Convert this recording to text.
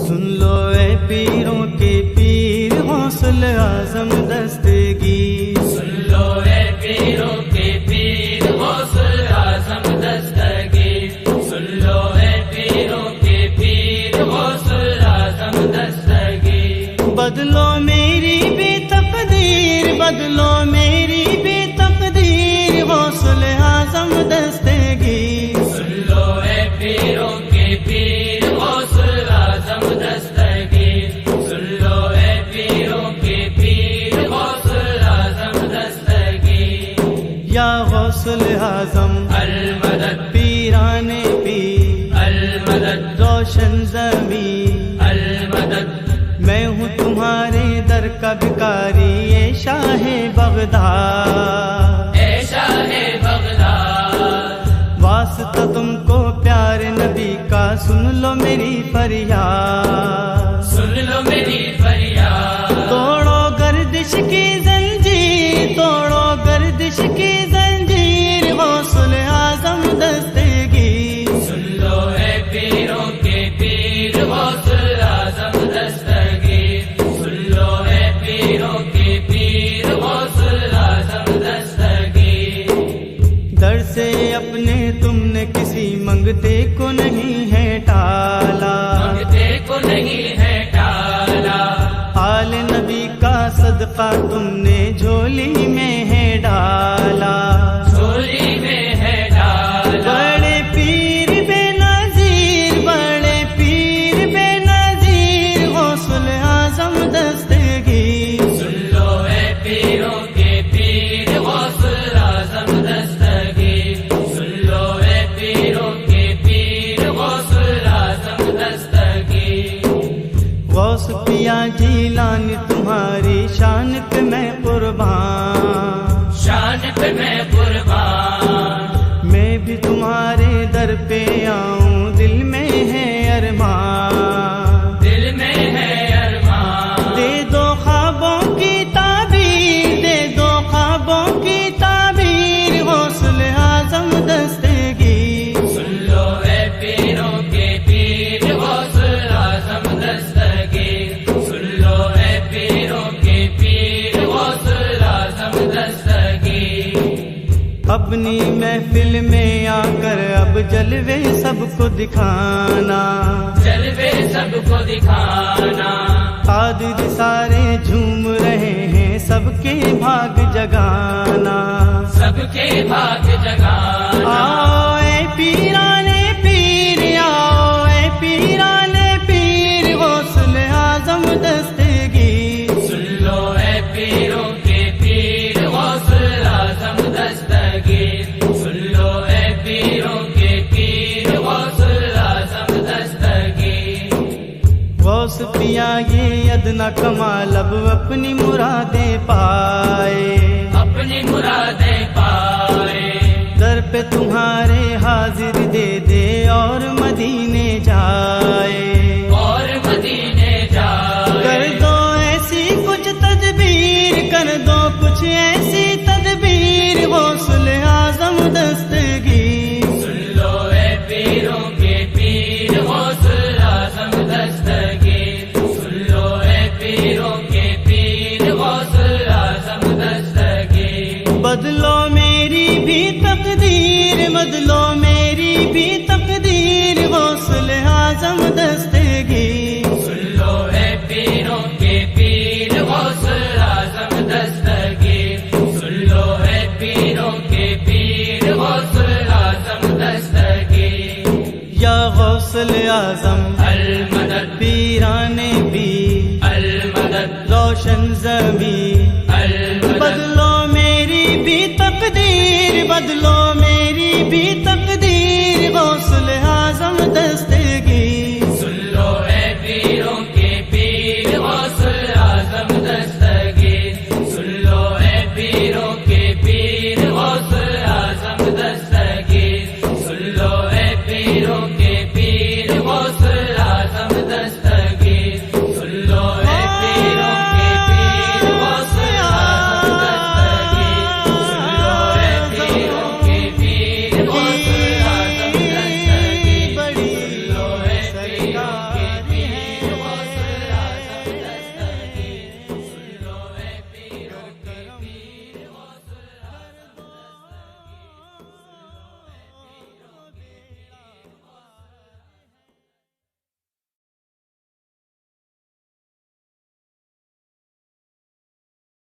سن لو اے پیروں کے پیر غوث اعظم دستگیر، سن لو اے پیروں کے پیر غوث اعظم دستگیر، سن لو اے پیروں کے پیر غوث اعظم دستگیر۔ بدلو میری بھی تقدیر، بدلو میری بھی تقدیر غوث اعظم دستگیر، سن لو اے پیروں کے پیر غوث اعظم دستگیر، سن لو اے پیروں کے پیر غوث اعظم دستگیر۔ یا غوث اعظم المدد پیران پیر، المدد روشن زمین، المدد میں ہوں تمہارے در کا بھکاری اے شاہ بغداد، اے شاہ بغداد۔ واسطہ تم کو پیارے نبی کا، سن لو میری فریاد، سن لو میری فریاد۔ توڑو گردش کی زنجیر، توڑو گردش کی زنجیر غوث اعظم دستگیر، سن لو اے پیروں کے پیر غوث اعظم دستگیر، سن لو اے پیروں کے پیر غوث اعظم دستگیر۔ در سے اپنے تم نے کسی منگتے کو نہیں ہے ٹالا، مانگتے کو نہیں ہے ٹالا، آل نبی کا صدقہ تم نے جھولی میں ہے ڈالا، جھولی میں ہے ڈالا۔ بڑے پیر بے نظیر، بڑے پیر بے نظیر غوث اعظم دستگیر، سن لو اے پیروں کے پیر غوث اعظم دستگیر، سن لو اے پیروں کے پیر غوث اعظم دستگیر۔ غوث پیا جیلانی تمہاری شان پہ میں قربان، شان پہ میں قربان، میں بھی تمہارے در پہ آؤں، دل میں ہے ارمان، دل میں ہے ارمان۔ دے دو خوابوں کی تعبیر، دے دو خوابوں کی تعبیر غوث اعظم دستگیر، سن لو اے پیروں کے پیر غوث اعظم دستگیر، سن لو اے پیروں کے پیر غوث اعظم دستگیر۔ اپنی محفل میں آ کر اب جلوے سب کو دکھانا، جلوے سب کو دکھانا، قادر سارے جھوم رہے ہیں سب کے بھاگ جگانا، سب کے بھاگ جگانا۔ آؤ اے پیرانے پیر، آؤ اے پیرانے پیر غوث اعظم دستگیر، سن لو اے پیروں کے پیر غوث اعظم دستگیر، سن لو اے پیروں کے پیر غوث اعظم دستگیر۔ غوث پیا یہ ادنا کمال اب اپنی مرادیں پائے، اپنی مرادیں پائے، در پہ تمہارے حاضر دے دے اور مدینے جائے، اور مدینے جائے۔ کر دو ایسی کچھ تدبیر، کر دو کچھ ایسی تدبیر غوث اعظم دستگیر، سن لو اے پیروں کے پیر غوث اعظم دستگیر، سن لو اے پیروں کے پیر غوث اعظم دستگیر۔ بدلو میری بھی تقدیر، بدلو میری بھی تقدیر غوث اعظم دستگیر، سن لو اے پیروں کے پیر غوث اعظم دستگیر، سن لو اے پیروں کے پیر غوث اعظم دستگیر۔ یا غوث اعظم المدد پیران پیر، المدد روشن زمین، المدد بدلو میری بھی تقدیر، بدلو